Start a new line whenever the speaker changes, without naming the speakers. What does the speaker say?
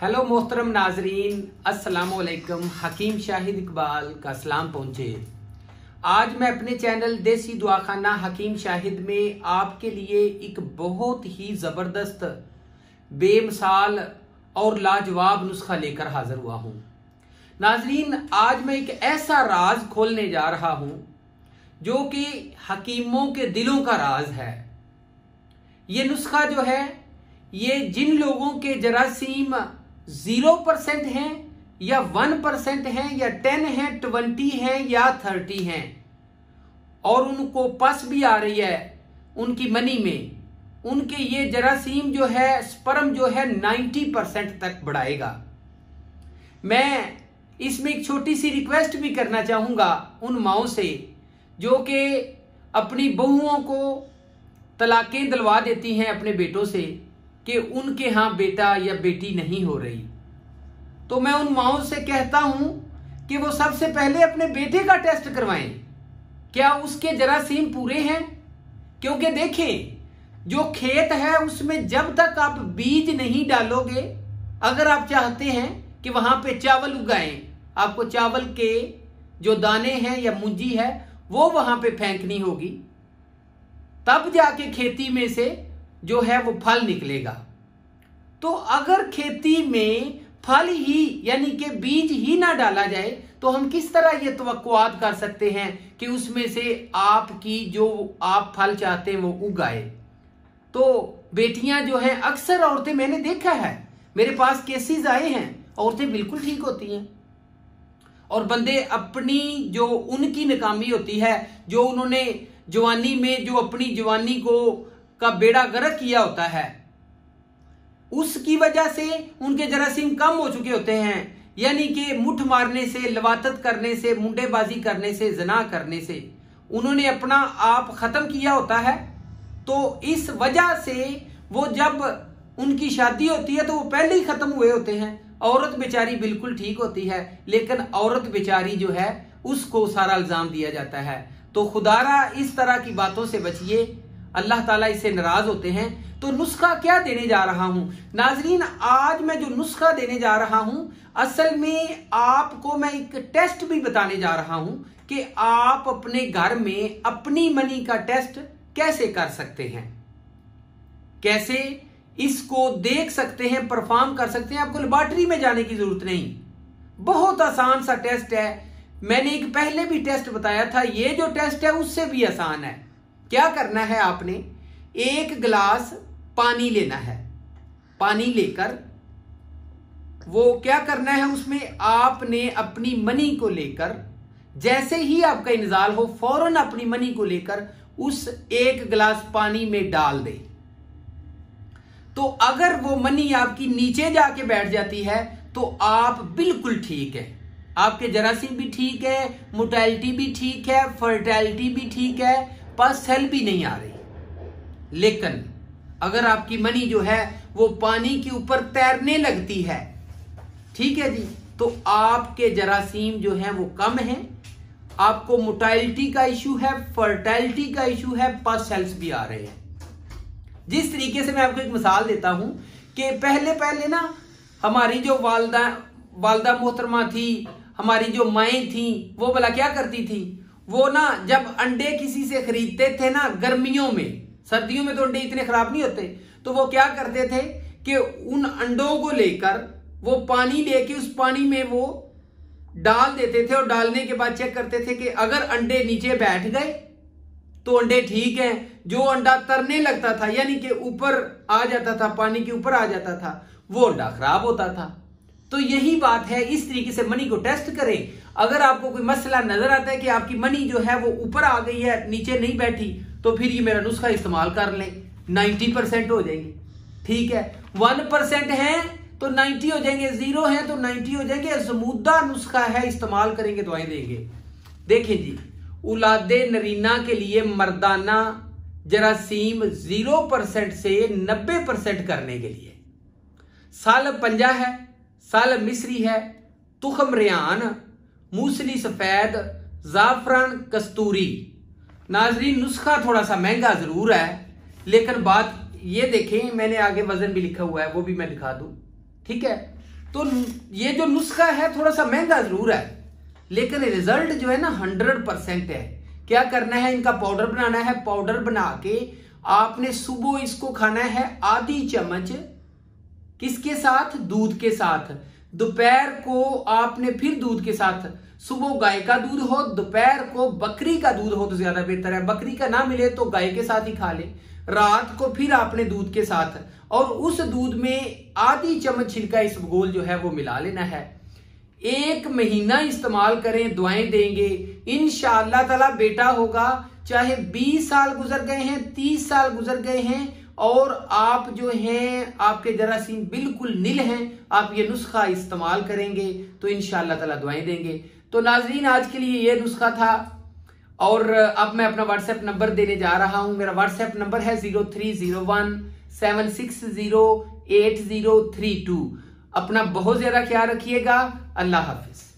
Hello मोहतरम नाजरीन, अस्सलाम वालेकुम। हकीम शाहिद इकबाल का सलाम पहुँचे। आज मैं अपने चैनल देसी दुआखाना हकीम शाहिद में आपके लिए एक बहुत ही ज़बरदस्त, बेमिसाल और लाजवाब नुस्खा लेकर हाजिर हुआ हूँ। नाजरीन, आज मैं एक ऐसा राज खोलने जा रहा हूँ जो कि हकीमों के दिलों का राज है। ये नुस्खा जो है, ये जिन लोगों के जरासीम 0% हैं या 1% हैं या 10 हैं, 20 हैं या 30 हैं और उनको पस भी आ रही है उनकी मनी में, उनके ये जरासीम जो है, स्पर्म जो है 90% तक बढ़ाएगा। मैं इसमें एक छोटी सी रिक्वेस्ट भी करना चाहूंगा उन माओं से जो कि अपनी बहुओं को तलाकें दिलवा देती हैं अपने बेटों से कि उनके यहाँ बेटा या बेटी नहीं हो रही। तो मैं उन माओं से कहता हूं कि वो सबसे पहले अपने बेटे का टेस्ट करवाएं, क्या उसके जरासीम पूरे हैं। क्योंकि देखें, जो खेत है उसमें जब तक आप बीज नहीं डालोगे, अगर आप चाहते हैं कि वहां पे चावल उगाएं, आपको चावल के जो दाने हैं या मुंजी है वो वहां पे फेंकनी होगी, तब जाके खेती में से जो है वो फल निकलेगा। तो अगर खेती में फल ही यानी कि बीज ही ना डाला जाए तो हम किस तरह ये तवक्कुआत कर सकते हैं कि उसमें से आपकी जो आप फल चाहते हैं वो उगाए। तो बेटियां जो हैं, अक्सर औरतें, मैंने देखा है, मेरे पास केसेस आए हैं, औरतें बिल्कुल ठीक होती हैं और बंदे अपनी जो उनकी नाकामी होती है, जो उन्होंने जवानी में जो अपनी जवानी का बेड़ा गर्क किया होता है, उसकी वजह से उनके जरासीम कम हो चुके होते हैं। यानी कि मुठ मारने से, लवातत करने से, मुंडेबाजी करने से, जना करने से उन्होंने अपना आप खत्म किया होता है। तो इस वजह से वो जब उनकी शादी होती है तो वो पहले ही खत्म हुए होते हैं। औरत बेचारी बिल्कुल ठीक होती है, लेकिन औरत बेचारी जो है उसको सारा इल्जाम दिया जाता है। तो खुदारा इस तरह की बातों से बचिए, अल्लाह ताला इससे नाराज होते हैं। तो नुस्खा क्या देने जा रहा हूं नाजरीन, आज मैं जो नुस्खा देने जा रहा हूं, असल में आपको मैं एक टेस्ट भी बताने जा रहा हूं कि आप अपने घर में अपनी मनी का टेस्ट कैसे कर सकते हैं, कैसे इसको देख सकते हैं, परफॉर्म कर सकते हैं। आपको लेबोरेटरी में जाने की जरूरत नहीं, बहुत आसान सा टेस्ट है। मैंने एक पहले भी टेस्ट बताया था, ये जो टेस्ट है उससे भी आसान है। क्या करना है, आपने एक गिलास पानी लेना है। पानी लेकर वो क्या करना है, उसमें आपने अपनी मनी को लेकर, जैसे ही आपका इंजाल हो फौरन अपनी मनी को लेकर उस एक गिलास पानी में डाल दे। तो अगर वो मनी आपकी नीचे जाके बैठ जाती है तो आप बिल्कुल ठीक है, आपके जरासीम भी ठीक है, मोर्टेलिटी भी ठीक है, फर्टिलिटी भी ठीक है, पस सेल भी नहीं आ रही। लेकिन अगर आपकी मनी जो है वो पानी के ऊपर तैरने लगती है, ठीक है जी, तो आपके जरासीम जो है वो कम है, आपको मोर्टेलिटी का इशू है, फर्टिलिटी का इशू है, पस सेल्स भी आ रहे हैं। जिस तरीके से मैं आपको एक मिसाल देता हूं कि पहले ना हमारी जो वालदा मोहतरमा थी, हमारी जो माएँ थी, वो भला क्या करती थी, वो ना जब अंडे किसी से खरीदते थे ना गर्मियों में, सर्दियों में तो अंडे इतने खराब नहीं होते, तो वो क्या करते थे कि उन अंडों को लेकर वो पानी लेके उस पानी में वो डाल देते थे और डालने के बाद चेक करते थे कि अगर अंडे नीचे बैठ गए तो अंडे ठीक है, जो अंडा तरने लगता था यानी कि ऊपर आ जाता था, पानी के ऊपर आ जाता था, वो अंडा खराब होता था। तो यही बात है, इस तरीके से मनी को टेस्ट करें। अगर आपको कोई मसला नजर आता है कि आपकी मनी जो है वो ऊपर आ गई है, नीचे नहीं बैठी, तो फिर ये मेरा नुस्खा इस्तेमाल कर लें, 90% हो जाएंगे। ठीक है, 1% है तो 90 हो जाएंगे, 0 है तो 90 हो जाएंगे। ज़मूदा नुस्खा है, इस्तेमाल करेंगे दुआएं देंगे। देखें जी, औलादे नरीना के लिए मर्दाना जरासीम 0% से 90% करने के लिए साल पंजा है, साल मिस्री है, तुखम रेहान, मूसली सफेद, जाफरान, कस्तूरी। नाजरीन, नुस्खा थोड़ा सा महंगा जरूर है, लेकिन बात ये देखें, मैंने आगे वजन भी लिखा हुआ है, वो भी मैं दिखा दूं। ठीक है। तो ये जो नुस्खा है थोड़ा सा महंगा जरूर है, लेकिन रिजल्ट जो है ना 100% है। क्या करना है, इनका पाउडर बनाना है। पाउडर बना के आपने सुबह इसको खाना है आधी चम्मच, किसके साथ, दूध के साथ। दोपहर को आपने फिर दूध के साथ, सुबह गाय का दूध हो, दोपहर को बकरी का दूध हो तो ज्यादा बेहतर है, बकरी का ना मिले तो गाय के साथ ही खा ले। रात को फिर आपने दूध के साथ, और उस दूध में आधी चम्मच छिलका इसबगोल जो है वो मिला लेना है। 1 महीना इस्तेमाल करें, दुआएं देंगे इंशाअल्लाह ताला बेटा होगा। चाहे 20 साल गुजर गए हैं, 30 साल गुजर गए हैं और आप जो हैं आपके जरासीम बिल्कुल नील हैं, आप ये नुस्खा इस्तेमाल करेंगे तो इंशाअल्लाह ताला दुआएं देंगे। तो नाजरीन, आज के लिए ये नुस्खा था और अब मैं अपना व्हाट्सएप नंबर देने जा रहा हूं। मेरा व्हाट्सएप नंबर है 030176080032। अपना बहुत ज्यादा ख्याल रखिएगा। अल्लाह हाफिज।